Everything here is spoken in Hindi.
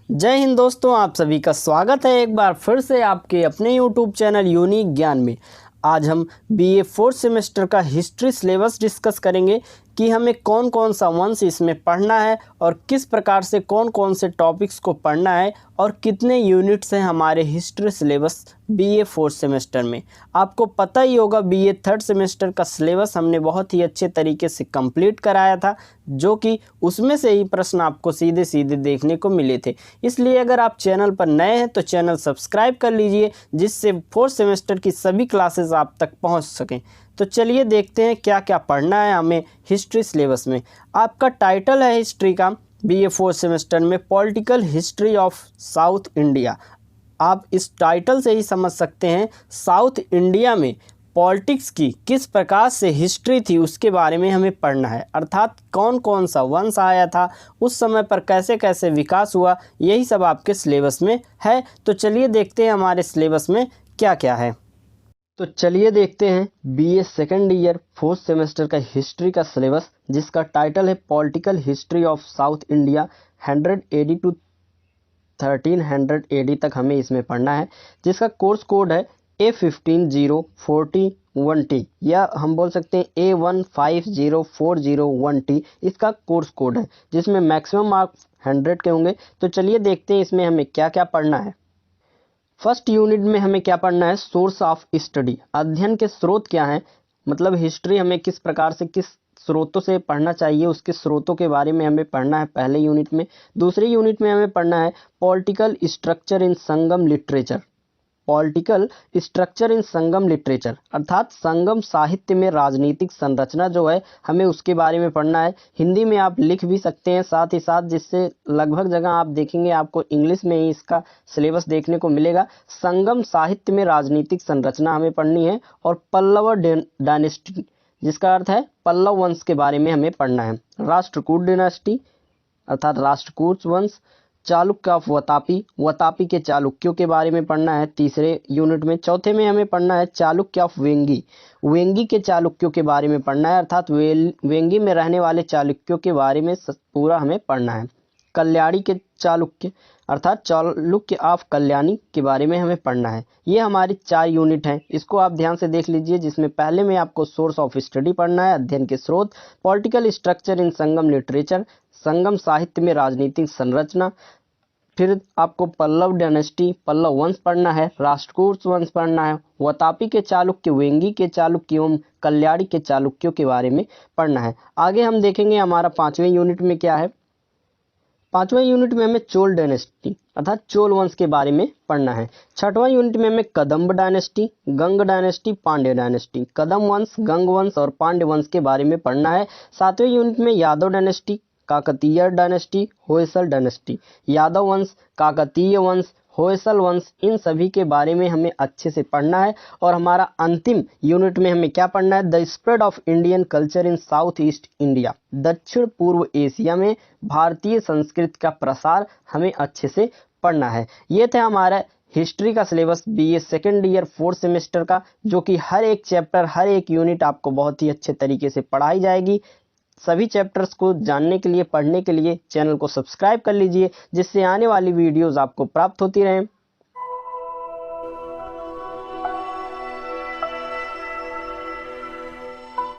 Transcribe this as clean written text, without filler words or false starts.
जय हिंद दोस्तों, आप सभी का स्वागत है एक बार फिर से आपके अपने यूट्यूब चैनल यूनिक ज्ञान में। आज हम बीए फोर्थ सेमेस्टर का हिस्ट्री सिलेबस डिस्कस करेंगे कि हमें कौन कौन सा वंश इसमें पढ़ना है और किस प्रकार से कौन कौन से टॉपिक्स को पढ़ना है और कितने यूनिट्स हैं हमारे history syllabus BA fourth semester में। आपको पता ही होगा बीए थर्ड सेमेस्टर का सिलेबस हमने बहुत ही अच्छे तरीके से कंप्लीट कराया था, जो कि उसमें से ही प्रश्न आपको सीधे सीधे देखने को मिले थे। इसलिए अगर आप चैनल पर नए हैं तो चैनल सब्सक्राइब कर लीजिए, जिससे फोर्थ सेमेस्टर की सभी क्लासेस आप तक पहुंच सकें। तो चलिए देखते हैं क्या क्या पढ़ना है हमें हिस्ट्री सिलेबस में। आपका टाइटल है हिस्ट्री का बीए फोर्थ सेमेस्टर में political history of south India. आप इस टाइटल से ही समझ सकते हैं साउथ इंडिया में पॉलिटिक्स की किस प्रकार से हिस्ट्री थी उसके बारे में हमें पढ़ना है, अर्थात कौन कौन सा वंश आया था, उस समय पर कैसे कैसे विकास हुआ, यही सब आपके सिलेबस में है। तो चलिए देखते हैं हमारे सिलेबस में क्या क्या है। तो चलिए देखते हैं BA second year fourth semester का हिस्ट्री का सिलेबस, जिसका टाइटल है political history of south India 100 AD to 1300 AD तक हमें इसमें पढ़ना है, जिसका कोर्स कोड है A15041T या हम बोल सकते हैं A1504001T। इसका कोर्स कोड है जिसमें मैक्सिमम मार्क्स 100 के होंगे। तो चलिए देखते हैं इसमें हमें क्या क्या पढ़ना है। फर्स्ट यूनिट में हमें क्या पढ़ना है, सोर्स ऑफ स्टडी, अध्ययन के स्रोत क्या हैं, मतलब हिस्ट्री हमें किस प्रकार से किस स्रोतों से पढ़ना चाहिए, उसके स्रोतों के बारे में हमें पढ़ना है पहले यूनिट में। दूसरे यूनिट में हमें पढ़ना है political structure in Sangam literature, political structure in Sangam literature अर्थात संगम साहित्य में राजनीतिक संरचना जो है हमें उसके बारे में पढ़ना है। हिंदी में आप लिख भी सकते हैं साथ ही साथ, जिससे लगभग जगह आप देखेंगे आपको इंग्लिश में ही इसका सिलेबस देखने को मिलेगा। संगम साहित्य में राजनीतिक संरचना हमें पढ़नी है। और पल्लव डायनेस्टी, जिसका अर्थ है पल्लव वंश के बारे में हमें पढ़ना है। राष्ट्रकूट डायनेस्टी अर्थात राष्ट्रकूट वंश, चालुक्य ऑफ वातापी, वातापी के चालुक्यों के बारे में पढ़ना है तीसरे यूनिट में। चौथे में हमें पढ़ना है चालुक्य ऑफ वेंगी, वेंगी के चालुक्यों के बारे में पढ़ना है, अर्थात वेंगी में रहने वाले चालुक्यों के बारे में पूरा हमें पढ़ना है। कल्याणी के चालुक्य अर्थात चालुक्य ऑफ कल्याणी के बारे में हमें पढ़ना है। ये हमारी 4 यूनिट हैं, इसको आप ध्यान से देख लीजिए, जिसमें पहले में आपको सोर्स ऑफ स्टडी पढ़ना है, अध्ययन के स्रोत, political structure in Sangam literature, Sangam साहित्य में राजनीतिक संरचना, फिर आपको पल्लव डायनेस्टी पल्लव वंश पढ़ना है, राष्ट्रकूट वंश पढ़ना है, वातापी के चालुक्य, वेंगी के चालुक्य एवं कल्याणी के चालुक्यों के बारे में पढ़ना है। आगे हम देखेंगे हमारा 5वें यूनिट में क्या है। 5वें यूनिट में हमें चोल डायनेस्टी अर्थात चोल वंश के बारे में पढ़ना है। 6वां यूनिट में हमें कदम्ब डायनेस्टी, गंग डायनेस्टी, पांड्य डायनेस्टी, कदम वंश, गंग वंश और पांड्य वंश के बारे में पढ़ना है। 7वें यूनिट में Yadav dynasty, Kakatiya dynasty, Hoysala dynasty, Yadav वंश, काकतीय वंश, होयसल वंश, इन सभी के बारे में हमें अच्छे से पढ़ना है। और हमारा अंतिम यूनिट में हमें क्या पढ़ना है, the spread of Indian culture in south east India, दक्षिण पूर्व एशिया में भारतीय संस्कृति का प्रसार हमें अच्छे से पढ़ना है। ये थे हमारा हिस्ट्री का syllabus BA second year fourth semester का, जो कि हर एक चैप्टर हर एक यूनिट आपको बहुत ही अच्छे तरीके से पढ़ाई जाएगी। सभी चैप्टर्स को जानने के लिए पढ़ने के लिए चैनल को सब्सक्राइब कर लीजिए, जिससे आने वाली वीडियोस आपको प्राप्त होती रहें।